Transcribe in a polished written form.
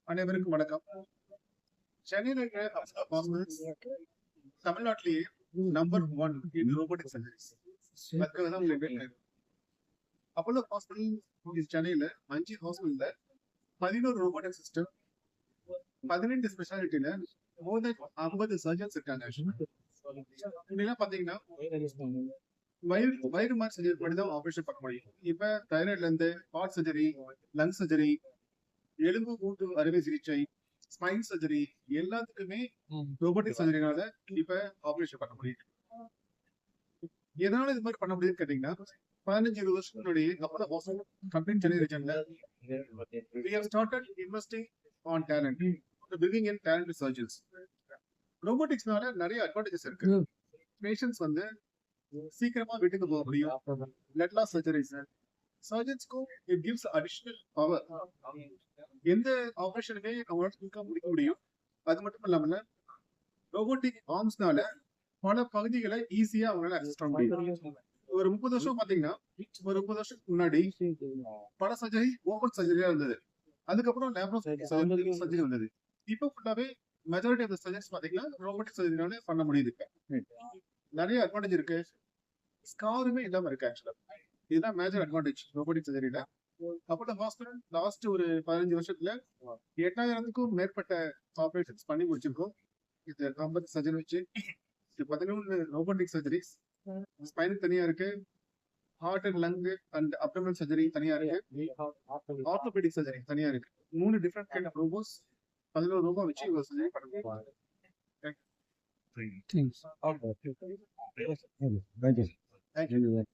அனைவருக்கும் வணக்கம். சென்னையில் இருக்கிற தமிழ்நாட்டிலேயே number 1 in robotic surgeries. Apollo hospital சென்னையில 5 ஹாஸ்பிட்டல்ல 11 ரோபோட்டிக் சிஸ்டம், 18 ஸ்பெஷாலிட்டியில மோர் தென் 50 சர்ஜன்ஸ் இருக்காங்க. இதெல்லாம் பாத்தீங்கன்னா வயிறு மாதிரி சர்ஜரி பண்ணி தான் ஆபரேஷன் பார்க்க முடியும். இப்ப தைராய்ட்ல இருந்து ஹார்ட் சர்ஜரி, லங் சர்ஜரி, எலும்பு கூட்டு அறுவை சிகிச்சை, ஸ்பைன் சர்ஜரி எல்லாத்துக்குமே ரோபோட்டிக் சர்ஜரினால இப்ப ஆபரேஷன் பண்ண முடியும். எதனால இது மாதிரி பண்ண முடியும்னு கேட்டீங்கன்னா 15-20 வருஷத்துக்கு முன்னாடி அப்போலோ ஹாஸ்பிட்டல் கம்பெனி சென்னை ரீஜன்ல we have started investing on talent, bringing in talented surgeons. ரோபோட்டிக்ஸ்னால நிறைய அட்வான்டேஜஸ் இருக்கு. பேஷண்ட்ஸ் வந்து சீக்கிரமா வீட்டுக்கு போக முடியும். லெட் லாஸ் சர்ஜரிஸ் சர்ஜன்ஸ்க்கும் இட் கிவ்ஸ் அடிஷனல் பவர். எந்த ஆபரேஷனுமே அவங்களால முடிக்க முடியும். அது மட்டும் இல்லாம ரோபோட்டிக் ஆர்ம்ஸ்னால பல பகுதிகளை ஈஸியா அவங்களால அக்சஸ் பண்ண முடியும். ஒரு 30 வருஷம் பாத்தீங்கன்னா, ஒரு 30 வருஷத்துக்கு முன்னாடி பல சர்ஜரி ஓபன் சர்ஜரியா இருந்தது. அதுக்கப்புறம் லேப்ரோஸ்கோபி சர்ஜரி வந்தது. இப்போ ஃபுல்லாவே மெஜாரிட்டி ஆஃப் தி சர்ஜரிஸ் பாத்தீங்கன்னா ரோபோட்டிக் சர்ஜரினால பண்ண முடியுது. நிறைய அட்வான்டேஜ் இருக்கு. ஸ்காருமே இல்லாம இருக்கு. ஆக்சுவலா இதுதான் மேஜர் அட்வான்டேஜ் ரோபோட்டிக் சர்ஜரியில. அப்போலோ ஹாஸ்பிட்டல் லாஸ்ட் ஒரு 15 வருஷத்துல 8000க்கும் மேற்பட்ட ஆபரேஷன்ஸ் பண்ணி முடிச்சிருக்கோம். இது 50 சர்ஜரி வச்சு 11 ரோபோட்டிக் சர்ஜரிஸ். ஸ்பைனுக்கு தனியா இருக்கு, heart and lung and abdominal surgery தனியா இருக்கு, ஆர்த்தோபெடிக் சர்ஜரி தனியா இருக்கு. 3 different kind of robots 11 robot வச்சு ஒரு சர்ஜரி பண்ணுவோம். Thank you.